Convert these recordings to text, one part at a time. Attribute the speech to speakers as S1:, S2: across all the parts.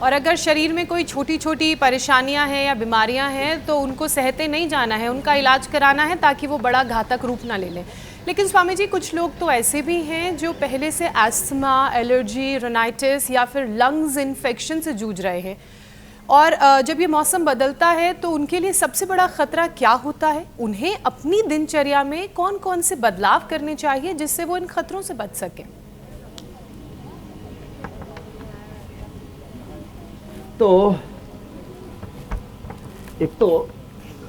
S1: और अगर शरीर में कोई छोटी छोटी परेशानियां हैं या बीमारियां हैं तो उनको सहते नहीं जाना है, उनका इलाज कराना है ताकि वो बड़ा घातक रूप ना ले लें। लेकिन स्वामी जी, कुछ लोग तो ऐसे भी हैं जो पहले से अस्थमा, एलर्जी, राइनाइटिस या फिर लंग्स इन्फेक्शन से जूझ रहे हैं, और जब ये मौसम बदलता है तो उनके लिए सबसे बड़ा खतरा क्या होता है? उन्हें अपनी दिनचर्या में कौन कौन से बदलाव करने चाहिए जिससे वो इन खतरों से बच सकें?
S2: तो एक तो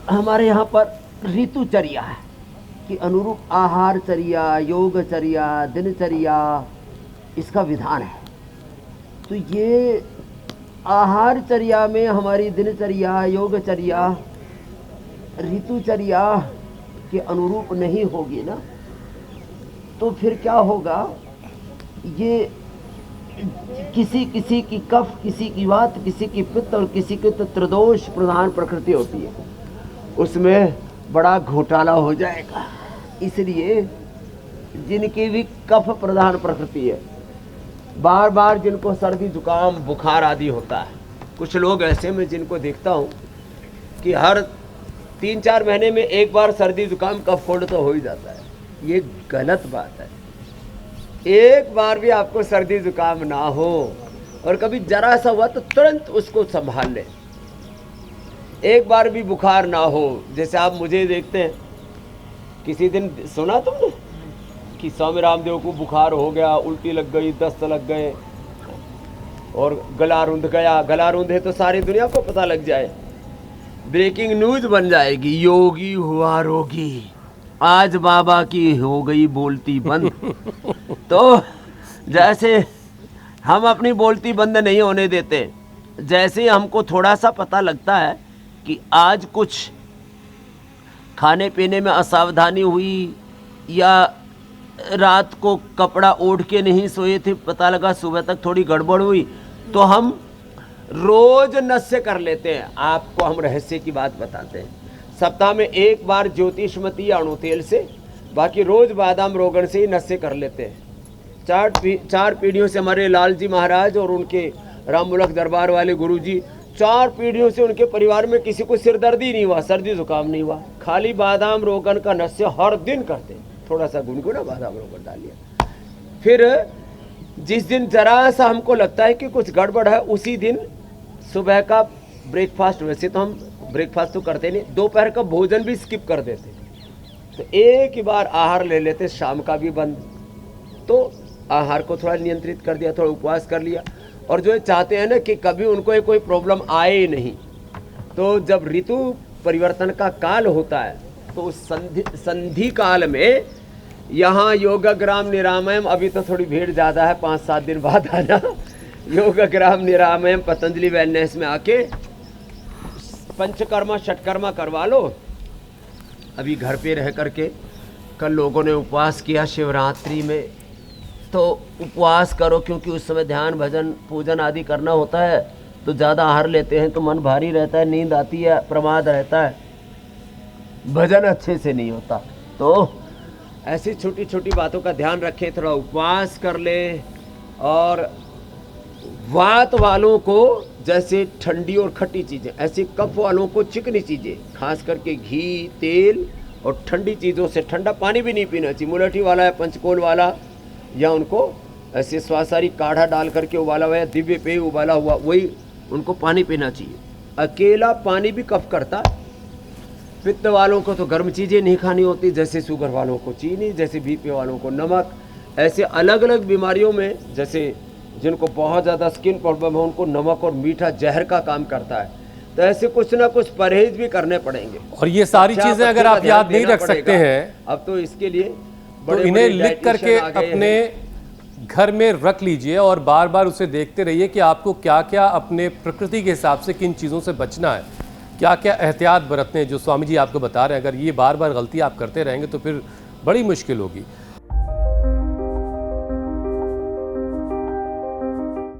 S2: हमारे यहाँ पर ऋतुचर्या के अनुरूप आहारचर्या, योगचर्या, दिनचर्या इसका विधान है। तो ये आहारचर्या में हमारी दिनचर्या, योगचर्या, ऋतुचर्या के अनुरूप नहीं होगी ना, तो फिर क्या होगा? ये किसी किसी की कफ, किसी की वात, किसी की पित्त और किसी की तो त्रिदोष प्रधान प्रकृति होती है, उसमें बड़ा घोटाला हो जाएगा। इसलिए जिनकी भी कफ प्रधान प्रकृति है, बार बार जिनको सर्दी जुकाम बुखार आदि होता है, कुछ लोग ऐसे में जिनको देखता हूँ कि हर 3-4 महीने में एक बार सर्दी जुकाम कफ कोल्ड तो हो ही जाता है। ये गलत बात है। एक बार भी आपको सर्दी जुकाम ना हो और कभी जरा सा हुआ तो तुरंत उसको संभाल लें। एक बार भी बुखार ना हो, जैसे आप मुझे देखते हैं, किसी दिन सुना तुमने कि स्वामी रामदेव को बुखार हो गया, उल्टी लग गई, दस्त लग गए और गला रुंध गया। गला रुंधे तो सारी दुनिया को पता लग जाए, ब्रेकिंग न्यूज बन जाएगी, योगी हुआ रोगी, आज बाबा की हो गई बोलती बंद। तो जैसे हम अपनी बोलती बंद नहीं होने देते, जैसे हमको थोड़ा सा पता लगता है कि आज कुछ खाने पीने में असावधानी हुई या रात को कपड़ा ओढ़ के नहीं सोए थे, पता लगा सुबह तक थोड़ी गड़बड़ हुई, तो हम रोज नस्य कर लेते हैं। आपको हम रहस्य की बात बताते हैं, सप्ताह में एक बार ज्योतिषमती या अणु तेल से, बाकी रोज बादाम रोगन से ही नस्य कर लेते हैं। 4 पीढ़ियों से हमारे लाल जी महाराज और उनके राममुलक दरबार वाले गुरुजी, 4 पीढ़ियों से उनके परिवार में किसी को सिरदर्दी नहीं हुआ, सर्दी जुकाम नहीं हुआ, खाली बादाम रोगन का नस्य हर दिन करते। थोड़ा सा गुनगुना बादाम रोगन डालिए। फिर जिस दिन जरा सा हमको लगता है कि कुछ गड़बड़ है, उसी दिन सुबह का ब्रेकफास्ट, वैसे तो हम ब्रेकफास्ट तो करते नहीं, दोपहर का भोजन भी स्किप कर देते, तो एक ही बार आहार ले लेते, शाम का भी बंद। तो आहार को थोड़ा नियंत्रित कर दिया, थोड़ा उपवास कर लिया। और जो चाहते हैं ना कि कभी उनको कोई प्रॉब्लम आए ही नहीं, तो जब ऋतु परिवर्तन का काल होता है तो उस संधि काल में यहाँ योगग्राम निरामयम, अभी तो थोड़ी भीड़ ज़्यादा है, 5-7 दिन बाद आना, योगग्राम निरामयम पतंजलि वेलनेस में आके पंचकर्मा षटकर्मा करवा लो। अभी घर पे रह करके, कल लोगों ने उपवास किया शिवरात्रि में, तो उपवास करो, क्योंकि उस समय ध्यान भजन पूजन आदि करना होता है, तो ज़्यादा आहार लेते हैं तो मन भारी रहता है, नींद आती है, प्रमाद रहता है, भजन अच्छे से नहीं होता। तो ऐसी छोटी छोटी बातों का ध्यान रखें, थोड़ा उपवास कर ले। और वात वालों को जैसे ठंडी और खट्टी चीज़ें, ऐसे कफ वालों को चिकनी चीज़ें, खास करके घी, तेल और ठंडी चीज़ों से, ठंडा पानी भी नहीं पीना चाहिए। मुलठी वाला या पंचकोल वाला, या उनको ऐसे स्वासारी काढ़ा डाल करके उबाला हुआ या दिव्य पेय उबाला हुआ, वही उनको पानी पीना चाहिए। अकेला पानी भी कफ करता है। पित्त वालों को तो गर्म चीज़ें नहीं खानी होती, जैसे शुगर वालों को चीनी, जैसे बीपी वालों को नमक। ऐसे अलग अलग बीमारियों में, जैसे जिनको बहुत ज़्यादा स्किन प्रॉब्लम है, उनको नमक और मीठा जहर का काम करता है। तो ऐसे कुछ ना कुछ परहेज भी करने पड़ेंगे।
S3: और ये सारी चीज़ें अगर आप याद नहीं रख सकते हैं,
S2: अब तो इसके लिए
S3: तो इन्हें लिख करके अपने घर में रख लीजिए और बार बार उसे देखते रहिए कि आपको क्या क्या अपने प्रकृति के हिसाब से किन चीज़ों से बचना है, क्या क्या एहतियात बरतने हैं, जो स्वामी जी आपको बता रहे हैं। अगर ये बार बार गलती आप करते रहेंगे तो फिर बड़ी मुश्किल होगी।